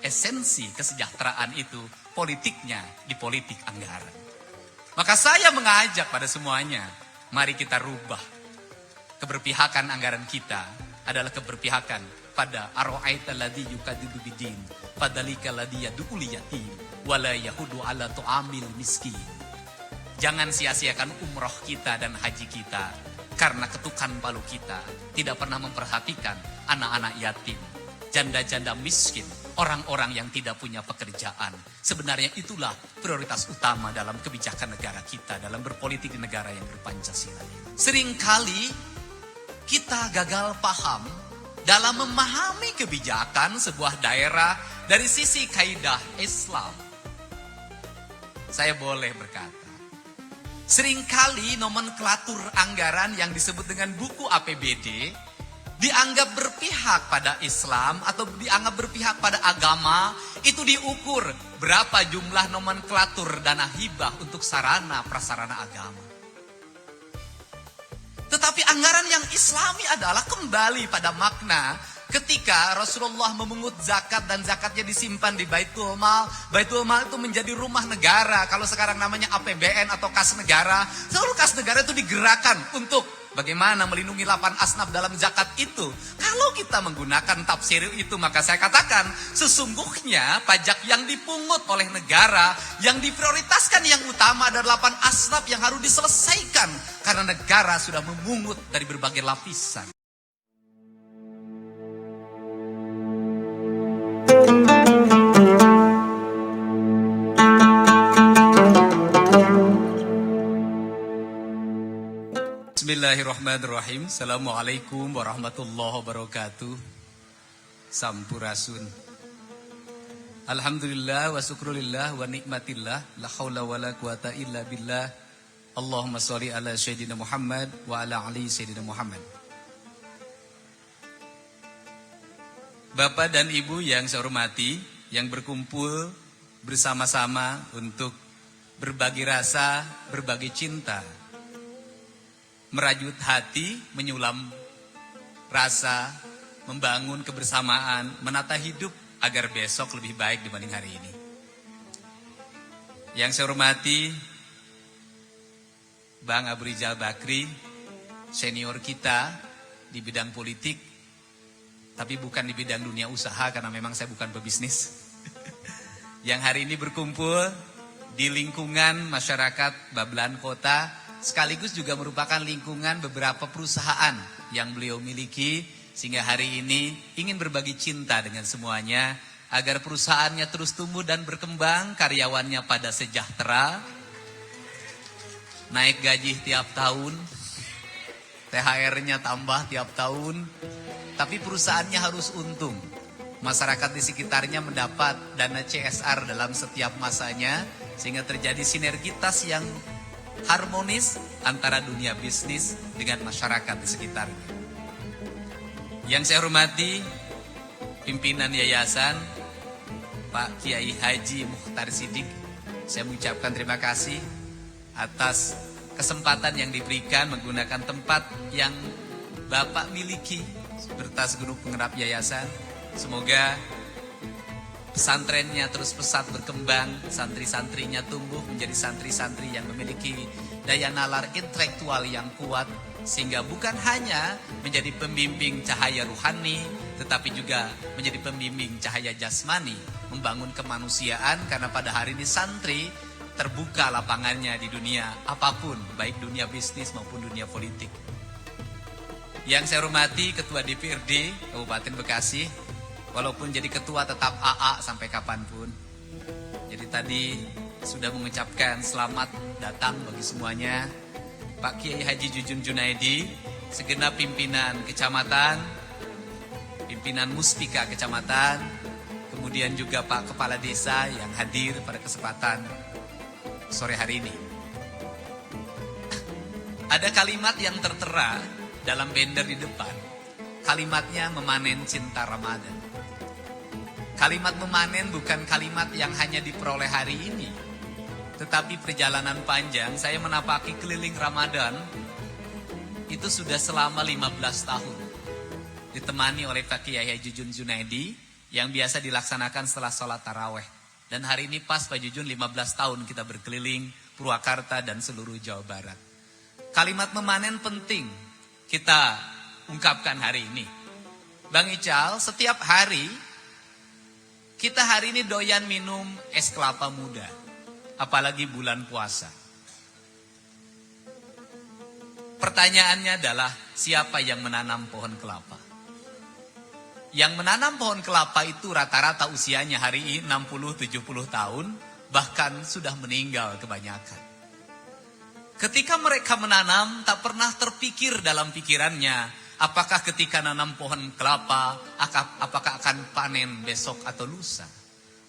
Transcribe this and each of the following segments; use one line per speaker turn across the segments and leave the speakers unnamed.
esensi kesejahteraan itu politiknya di politik anggaran. Maka saya mengajak pada semuanya, mari kita rubah. Keberpihakan anggaran kita adalah keberpihakan pada ara'aita alladzi yukadzibu bidin, fadzalika alladzi yad'ul yatim wala yahudu ala tu'amil miskin. Jangan sia-siakan umroh kita dan haji kita karena ketukan palu kita tidak pernah memperhatikan anak-anak yatim, janda-janda miskin, orang-orang yang tidak punya pekerjaan. Sebenarnya itulah prioritas utama dalam kebijakan negara kita, dalam berpolitik di negara yang berpancasila. Seringkali kita gagal paham dalam memahami kebijakan sebuah daerah dari sisi kaidah Islam. Saya boleh berkata, seringkali nomenklatur anggaran yang disebut dengan buku APBD dianggap berpihak pada Islam atau dianggap berpihak pada agama. Itu diukur berapa jumlah nomenklatur dana hibah untuk sarana prasarana agama. Tetapi anggaran yang Islami adalah kembali pada makna ketika Rasulullah memungut zakat dan zakatnya disimpan di Baitul Mal. Baitul Mal itu menjadi rumah negara. Kalau sekarang namanya APBN atau kas negara. Seluruh kas negara itu digerakkan untuk bagaimana melindungi 8 asnaf dalam zakat itu. Kalau kita menggunakan tafsir itu, maka saya katakan sesungguhnya pajak yang dipungut oleh negara yang diprioritaskan yang utama adalah 8 asnaf yang harus diselesaikan karena negara sudah memungut dari berbagai lapisan. Bismillahirrahmanirrahim. Assalamualaikum warahmatullahi wabarakatuh. Sampurasun. Alhamdulillah wa syukrulillah wa nikmatillah. La haula wa la quwata illa billah. Allahumma sholli ala sayyidina Muhammad wa ala ali sayyidina Muhammad. Bapak dan Ibu yang saya hormati, yang berkumpul bersama-sama untuk berbagi rasa, berbagi cinta, merajut hati, menyulam rasa, membangun kebersamaan, menata hidup agar besok lebih baik dibanding hari ini. Yang saya hormati Bang Abu Rizal Bakri, senior kita di bidang politik, tapi bukan di bidang dunia usaha karena memang saya bukan pebisnis. Yang hari ini berkumpul di lingkungan masyarakat Babelan Kota, sekaligus juga merupakan lingkungan beberapa perusahaan yang beliau miliki, sehingga hari ini ingin berbagi cinta dengan semuanya agar perusahaannya terus tumbuh dan berkembang, karyawannya pada sejahtera, naik gaji tiap tahun, THR-nya tambah tiap tahun, tapi perusahaannya harus untung. Masyarakat di sekitarnya mendapat dana CSR dalam setiap masanya, sehingga terjadi sinergitas yang harmonis antara dunia bisnis dengan masyarakat di sekitarnya. Yang saya hormati pimpinan yayasan Pak Kiai Haji Mukhtar Siddiq, saya mengucapkan terima kasih atas kesempatan yang diberikan menggunakan tempat yang Bapak miliki serta segenap penggerak yayasan. Semoga pesantrennya terus pesat berkembang, santri-santrinya tumbuh menjadi santri-santri yang memiliki daya nalar intelektual yang kuat, sehingga bukan hanya menjadi pembimbing cahaya ruhani, tetapi juga menjadi pembimbing cahaya jasmani, membangun kemanusiaan, karena pada hari ini santri terbuka lapangannya di dunia apapun, baik dunia bisnis maupun dunia politik. Yang saya hormati Ketua DPRD Kabupaten Bekasi, walaupun jadi ketua tetap AA sampai kapanpun. Jadi tadi sudah mengucapkan selamat datang bagi semuanya. Pak Kiai Haji Jujun Junaidi, segenap pimpinan kecamatan, pimpinan muspika kecamatan, kemudian juga Pak Kepala Desa yang hadir pada kesempatan sore hari ini. Ada kalimat yang tertera dalam banner di depan. Kalimatnya memanen cinta Ramadan. Kalimat memanen bukan kalimat yang hanya diperoleh hari ini, tetapi perjalanan panjang saya menapaki keliling Ramadan itu sudah selama 15 tahun. Ditemani oleh Pak Kiai Haji Jujun Junaidi yang biasa dilaksanakan setelah sholat taraweh. Dan hari ini pas Pak Jujun 15 tahun kita berkeliling Purwakarta dan seluruh Jawa Barat. Kalimat memanen penting kita ungkapkan hari ini. Bang Ical, setiap hari kita hari ini doyan minum es kelapa muda. Apalagi bulan puasa. Pertanyaannya adalah siapa yang menanam pohon kelapa? Yang menanam pohon kelapa itu rata-rata usianya hari ini 60-70 tahun, bahkan sudah meninggal kebanyakan. Ketika mereka menanam, tak pernah terpikir dalam pikirannya, apakah ketika nanam pohon kelapa, apakah akan panen besok atau lusa?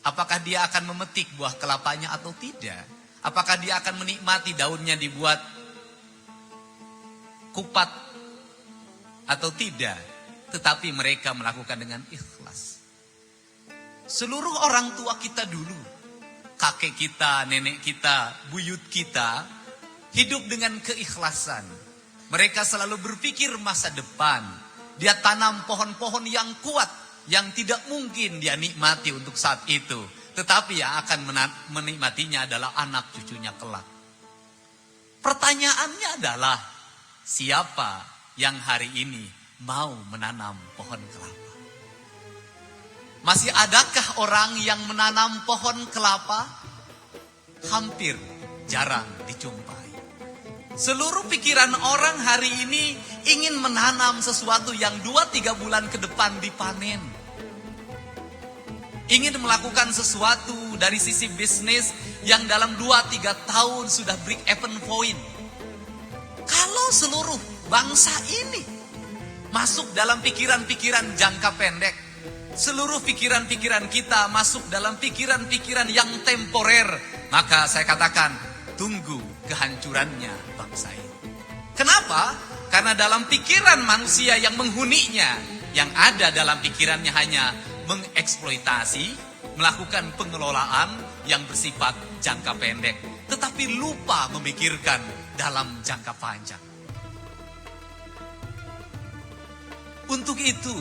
Apakah dia akan memetik buah kelapanya atau tidak? Apakah dia akan menikmati daunnya dibuat kupat atau tidak? Tetapi mereka melakukan dengan ikhlas. Seluruh orang tua kita dulu, kakek kita, nenek kita, buyut kita, hidup dengan keikhlasan. Mereka selalu berpikir masa depan. Dia tanam pohon-pohon yang kuat, yang tidak mungkin dia nikmati untuk saat itu. Tetapi yang akan menikmatinya adalah anak cucunya kelak. Pertanyaannya adalah, siapa yang hari ini mau menanam pohon kelapa? Masih adakah orang yang menanam pohon kelapa? Hampir jarang dijumpai. Seluruh pikiran orang hari ini ingin menanam sesuatu yang 2-3 bulan ke depan dipanen. Ingin melakukan sesuatu dari sisi bisnis yang dalam 2-3 tahun sudah break even point. Kalau seluruh bangsa ini masuk dalam pikiran-pikiran jangka pendek, seluruh pikiran-pikiran kita masuk dalam pikiran-pikiran yang temporer, maka saya katakan, tunggu kehancurannya bangsa ini. Kenapa? Karena dalam pikiran manusia yang menghuninya, yang ada dalam pikirannya hanya mengeksploitasi, melakukan pengelolaan yang bersifat jangka pendek, tetapi lupa memikirkan dalam jangka panjang. Untuk itu,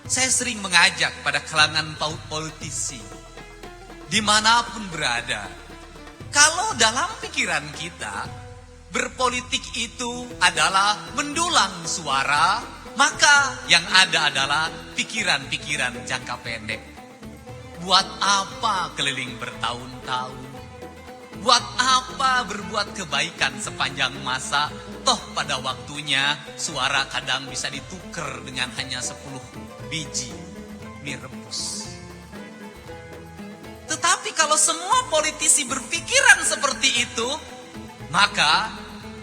saya sering mengajak pada kalangan politisi, dimanapun berada, kalau dalam pikiran kita, berpolitik itu adalah mendulang suara, maka yang ada adalah pikiran-pikiran jangka pendek. Buat apa keliling bertahun-tahun? Buat apa berbuat kebaikan sepanjang masa? Toh pada waktunya suara kadang bisa ditukar dengan hanya 10 biji mie rebus. Tetapi kalau semua politisi berpikiran seperti itu, maka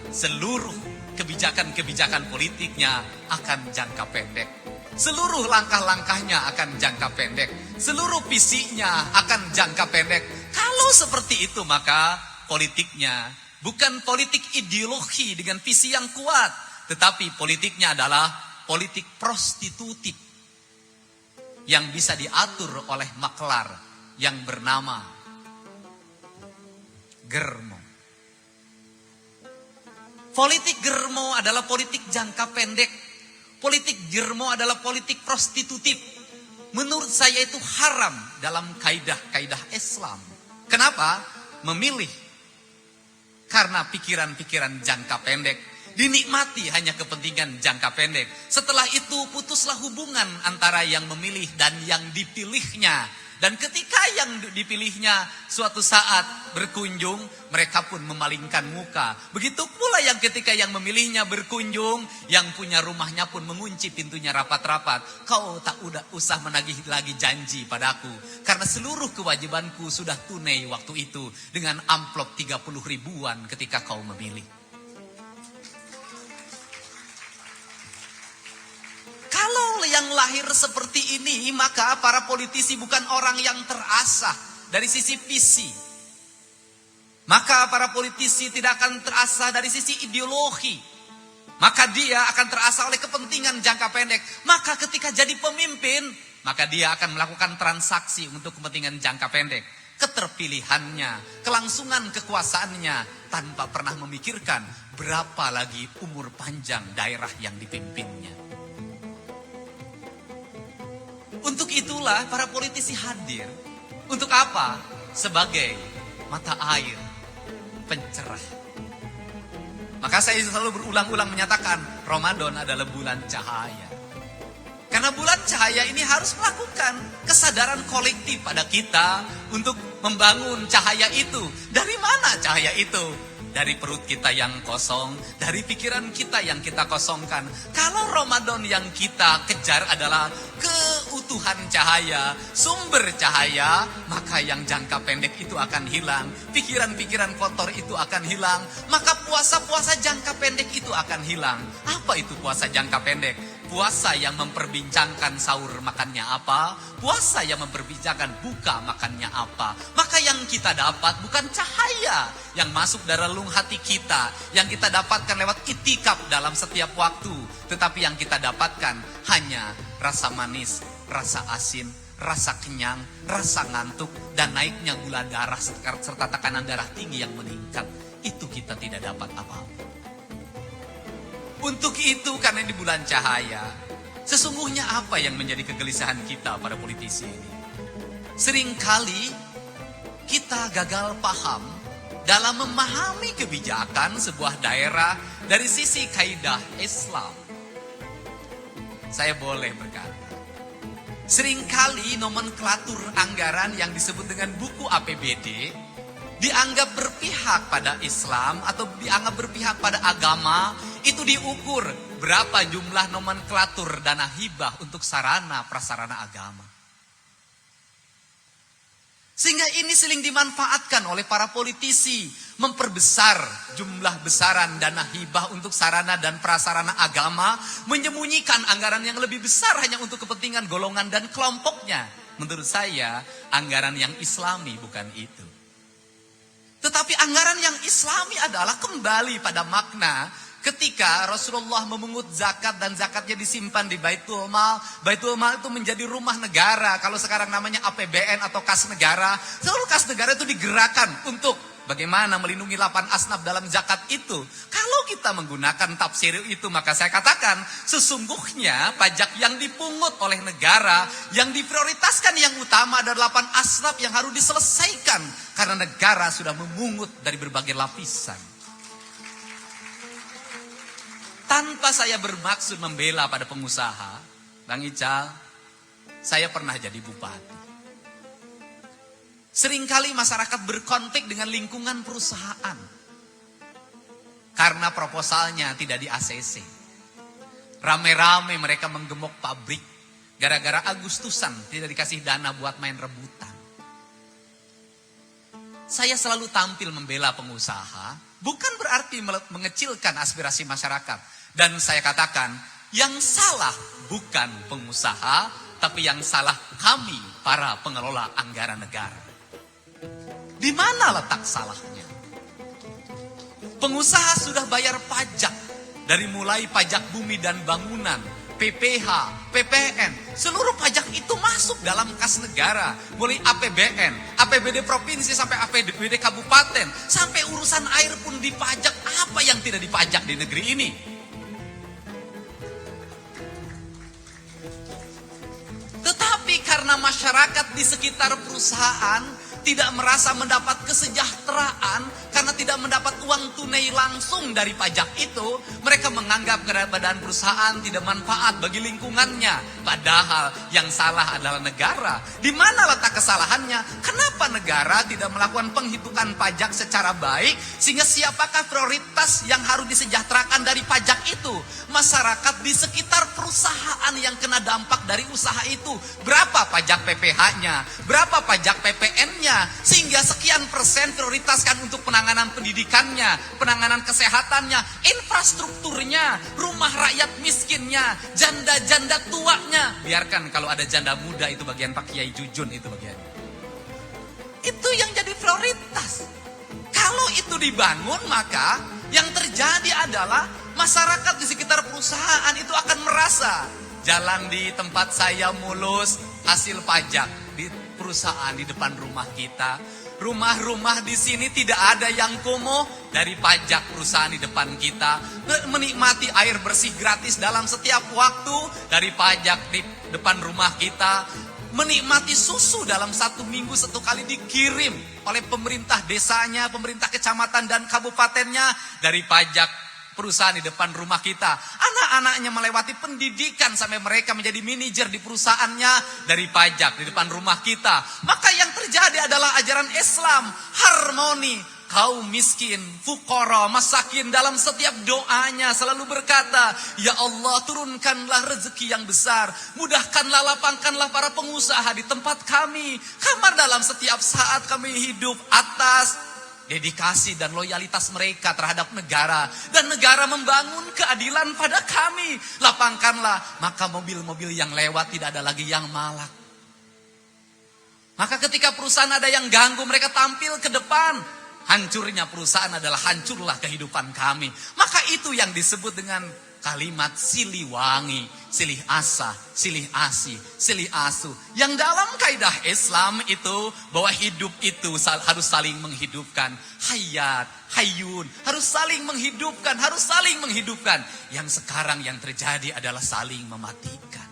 seluruh kebijakan-kebijakan politiknya akan jangka pendek. Seluruh langkah-langkahnya akan jangka pendek. Seluruh visinya akan jangka pendek. Kalau seperti itu, maka politiknya bukan politik ideologi dengan visi yang kuat, tetapi politiknya adalah politik prostitutif yang bisa diatur oleh maklar yang bernama Germo. Politik Germo adalah politik jangka pendek. Politik Germo adalah politik prostitutif. Menurut saya itu haram dalam kaidah-kaidah Islam. Kenapa? Memilih karena pikiran-pikiran jangka pendek, dinikmati hanya kepentingan jangka pendek. Setelah itu putuslah hubungan antara yang memilih dan yang dipilihnya. Dan ketika yang dipilihnya suatu saat berkunjung, mereka pun memalingkan muka. Begitu pula yang ketika yang memilihnya berkunjung, yang punya rumahnya pun mengunci pintunya rapat-rapat. Kau tak usah menagih lagi janji padaku, karena seluruh kewajibanku sudah tunai waktu itu dengan amplop 30 ribuan ketika kau memilih. Kalau yang lahir seperti ini, maka para politisi bukan orang yang terasah dari sisi visi. Maka para politisi tidak akan terasah dari sisi ideologi. Maka dia akan terasah oleh kepentingan jangka pendek. Maka ketika jadi pemimpin, maka dia akan melakukan transaksi untuk kepentingan jangka pendek. Keterpilihannya, kelangsungan kekuasaannya, tanpa pernah memikirkan berapa lagi umur panjang daerah yang dipimpinnya. itulah para politisi hadir. Untuk apa? Sebagai mata air pencerah. Maka saya selalu berulang-ulang menyatakan Ramadan adalah bulan cahaya. Karena bulan cahaya ini harus melakukan kesadaran kolektif pada kita untuk membangun cahaya itu. Dari mana cahaya itu? Dari perut kita yang kosong, dari pikiran kita yang kita kosongkan. Kalau Ramadan yang kita kejar adalah keutuhan cahaya, sumber cahaya, maka yang jangka pendek itu akan hilang. Pikiran-pikiran kotor itu akan hilang. Maka puasa-puasa jangka pendek itu akan hilang. Apa itu puasa jangka pendek? Puasa yang memperbincangkan sahur makannya apa, puasa yang memperbincangkan buka makannya apa. Maka yang kita dapat bukan cahaya yang masuk dari relung hati kita, yang kita dapatkan lewat itikaf dalam setiap waktu. Tetapi yang kita dapatkan hanya rasa manis, rasa asin, rasa kenyang, rasa ngantuk, dan naiknya gula darah serta tekanan darah tinggi yang meningkat. Itu kita tidak dapat apa-apa. Untuk itu karena di bulan cahaya, sesungguhnya apa yang menjadi kegelisahan kita para politisi ini? Seringkali kita gagal paham dalam memahami kebijakan sebuah daerah dari sisi kaidah Islam. Saya boleh berkata, seringkali nomenklatur anggaran yang disebut dengan buku APBD dianggap berpihak pada Islam atau dianggap berpihak pada agama. Itu diukur berapa jumlah nomenklatur dana hibah untuk sarana prasarana agama. Sehingga ini sering dimanfaatkan oleh para politisi, memperbesar jumlah besaran dana hibah untuk sarana dan prasarana agama, menyembunyikan anggaran yang lebih besar hanya untuk kepentingan golongan dan kelompoknya. Menurut saya, anggaran yang Islami bukan itu. Tetapi anggaran yang Islami adalah kembali pada makna ketika Rasulullah memungut zakat dan zakatnya disimpan di Baitul Mal. Baitul Mal itu menjadi rumah negara. Kalau sekarang namanya APBN atau kas negara. Seluruh kas negara itu digerakkan untuk bagaimana melindungi 8 asnaf dalam zakat itu. Kalau kita menggunakan tafsir itu, maka saya katakan sesungguhnya pajak yang dipungut oleh negara yang diprioritaskan yang utama adalah 8 asnaf yang harus diselesaikan. Karena negara sudah memungut dari berbagai lapisan. Tanpa saya bermaksud membela pada pengusaha, Bang Ical, saya pernah jadi bupati. Seringkali masyarakat berkonflik dengan lingkungan perusahaan. Karena proposalnya tidak di ACC. Rame-rame mereka menggemok pabrik. Gara-gara Agustusan tidak dikasih dana buat main rebutan. Saya selalu tampil membela pengusaha. Bukan berarti mengecilkan aspirasi masyarakat. Dan saya katakan, yang salah bukan pengusaha, tapi yang salah kami, para pengelola anggaran negara. Di mana letak salahnya? Pengusaha sudah bayar pajak, dari mulai pajak bumi dan bangunan, PPH, PPN, seluruh pajak itu masuk dalam kas negara. Mulai APBN, APBD provinsi sampai APBD kabupaten, sampai urusan air pun dipajak. Apa yang tidak dipajak di negeri ini? Tetapi karena masyarakat di sekitar perusahaan tidak merasa mendapat kesejahteraan karena tidak mendapat uang tunai langsung dari pajak itu, mereka menganggap keberadaan perusahaan tidak manfaat bagi lingkungannya. Padahal yang salah adalah negara. Di mana letak kesalahannya? Kenapa negara tidak melakukan penghitungan pajak secara baik sehingga siapakah prioritas yang harus disejahterakan dari pajak itu? Masyarakat di sekitar perusahaan yang kena dampak dari usaha itu. Berapa pajak PPH-nya? Berapa pajak PPN-nya? Sehingga sekian persen prioritaskan untuk penanganan pendidikannya, penanganan kesehatannya, infrastrukturnya, rumah rakyat miskinnya, janda-janda tuanya. Biarkan kalau ada janda muda itu bagian Pak Kiai Jujun itu bagian. Itu yang jadi prioritas. Kalau itu dibangun, maka yang terjadi adalah masyarakat di sekitar perusahaan itu akan merasa jalan di tempat saya mulus, hasil pajak di perusahaan di depan rumah kita. Rumah-rumah di sini tidak ada yang kumuh dari pajak perusahaan di depan kita. Menikmati air bersih gratis dalam setiap waktu dari pajak di depan rumah kita. menikmati susu dalam 1 minggu 1 kali dikirim oleh pemerintah desanya, pemerintah kecamatan dan kabupatennya dari pajak perusahaan di depan rumah kita. Anak-anaknya melewati pendidikan sampai mereka menjadi manajer di perusahaannya dari pajak di depan rumah kita. Maka yang terjadi adalah ajaran Islam, harmoni. Kaum miskin, fukara, masakin dalam setiap doanya selalu berkata, ya Allah turunkanlah rezeki yang besar, mudahkanlah, lapangkanlah para pengusaha di tempat kami. Kamar dalam setiap saat kami hidup atas dedikasi dan loyalitas mereka terhadap negara. Dan negara membangun keadilan pada kami. Lapangkanlah, maka mobil-mobil yang lewat tidak ada lagi yang malak. Maka ketika perusahaan ada yang ganggu, mereka tampil ke depan. Hancurnya perusahaan adalah hancurlah kehidupan kami. Maka itu yang disebut dengan kalimat silih wangi, silih asa, silih asi, silih asu. Yang dalam kaidah Islam itu bahwa hidup itu harus saling menghidupkan. Hayat, hayyun, harus saling menghidupkan, harus saling menghidupkan. Yang sekarang yang terjadi adalah saling mematikan.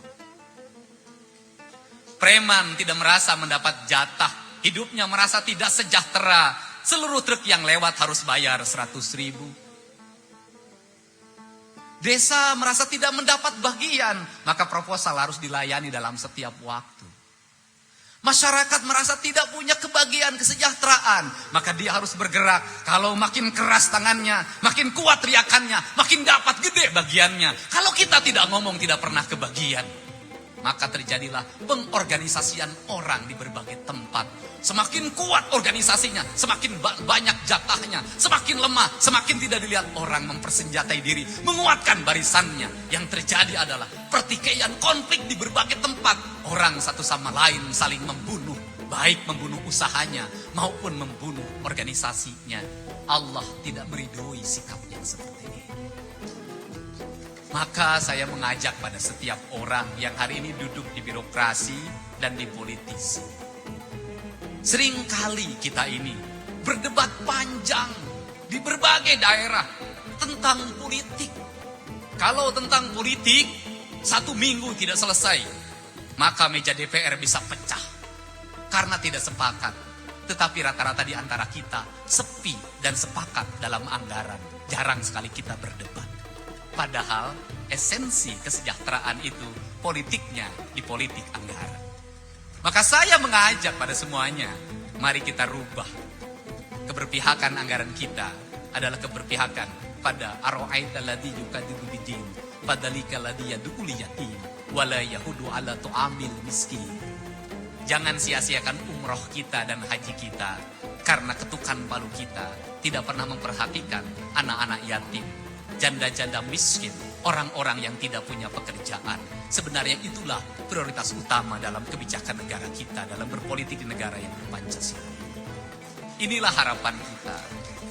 Preman tidak merasa mendapat jatah, hidupnya merasa tidak sejahtera. Seluruh truk yang lewat harus bayar 100.000. Desa merasa tidak mendapat bagian, maka proposal harus dilayani dalam setiap waktu. Masyarakat merasa tidak punya kebagian kesejahteraan, maka dia harus bergerak. Kalau makin keras tangannya, makin kuat teriakannya, makin dapat gede bagiannya. Kalau kita tidak ngomong, tidak pernah kebagian. Maka terjadilah pengorganisasian orang di berbagai tempat. Semakin kuat organisasinya, semakin banyak jatahnya. Semakin lemah, semakin tidak dilihat orang mempersenjatai diri, menguatkan barisannya. Yang terjadi adalah pertikaian, konflik di berbagai tempat. Orang satu sama lain saling membunuh, baik membunuh usahanya maupun membunuh organisasinya. Allah tidak meridhoi sikap yang seperti ini. Maka saya mengajak pada setiap orang yang hari ini duduk di birokrasi dan di politisi. Seringkali kita ini berdebat panjang di berbagai daerah tentang politik. Kalau tentang politik 1 minggu tidak selesai, maka meja DPR bisa pecah karena tidak sepakat. Tetapi rata-rata di antara kita sepi dan sepakat dalam anggaran. Jarang sekali kita berdebat. Padahal esensi kesejahteraan itu politiknya di politik anggaran. Maka saya mengajak pada semuanya, mari kita rubah. Keberpihakan anggaran kita adalah keberpihakan pada ara'aita alladzi yukadzibu bid-din, fadzalika alladzi yad'ul yatim wa la yahudu 'ala tu'amil miskin. Jangan sia-siakan umroh kita dan haji kita karena ketukan palu kita tidak pernah memperhatikan anak-anak yatim, janda-janda miskin, orang-orang yang tidak punya pekerjaan. Sebenarnya itulah prioritas utama dalam kebijakan negara kita, dalam berpolitik di negara yang berpancasila. Inilah harapan kita.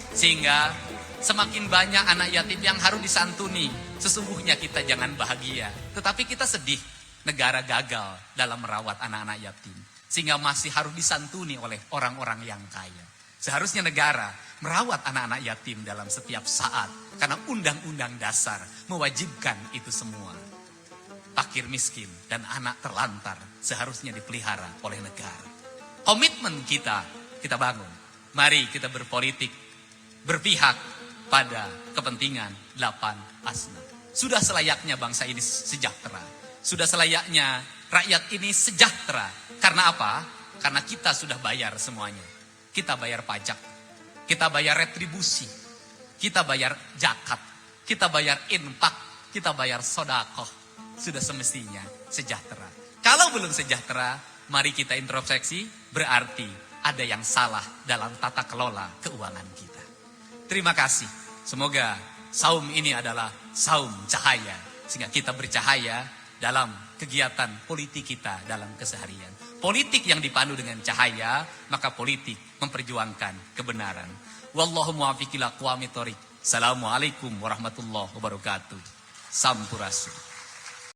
Sehingga semakin banyak anak yatim yang harus disantuni. Sesungguhnya kita jangan bahagia, tetapi kita sedih. Negara gagal dalam merawat anak-anak yatim. Sehingga masih harus disantuni oleh orang-orang yang kaya. Seharusnya negara merawat anak-anak yatim dalam setiap saat. Karena undang-undang dasar mewajibkan itu semua. Fakir miskin dan anak terlantar seharusnya dipelihara oleh negara. Komitmen kita bangun. Mari kita berpolitik, berpihak pada kepentingan 8 asnaf. Sudah selayaknya bangsa ini sejahtera. Sudah selayaknya rakyat ini sejahtera. Karena apa? Karena kita sudah bayar semuanya. Kita bayar pajak. Kita bayar retribusi. Kita bayar zakat. Kita bayar infak. Kita bayar sedekah. Sudah semestinya sejahtera. Kalau belum sejahtera, mari kita introspeksi. Berarti ada yang salah dalam tata kelola keuangan kita. Terima kasih. Semoga saum ini adalah saum cahaya. Sehingga kita bercahaya dalam kegiatan politik kita dalam keseharian. Politik yang dipandu dengan cahaya, maka politik memperjuangkan kebenaran. Wallahu muwaffiq ila aqwamit thoriq. Assalamualaikum warahmatullahi wabarakatuh. Sampurasun.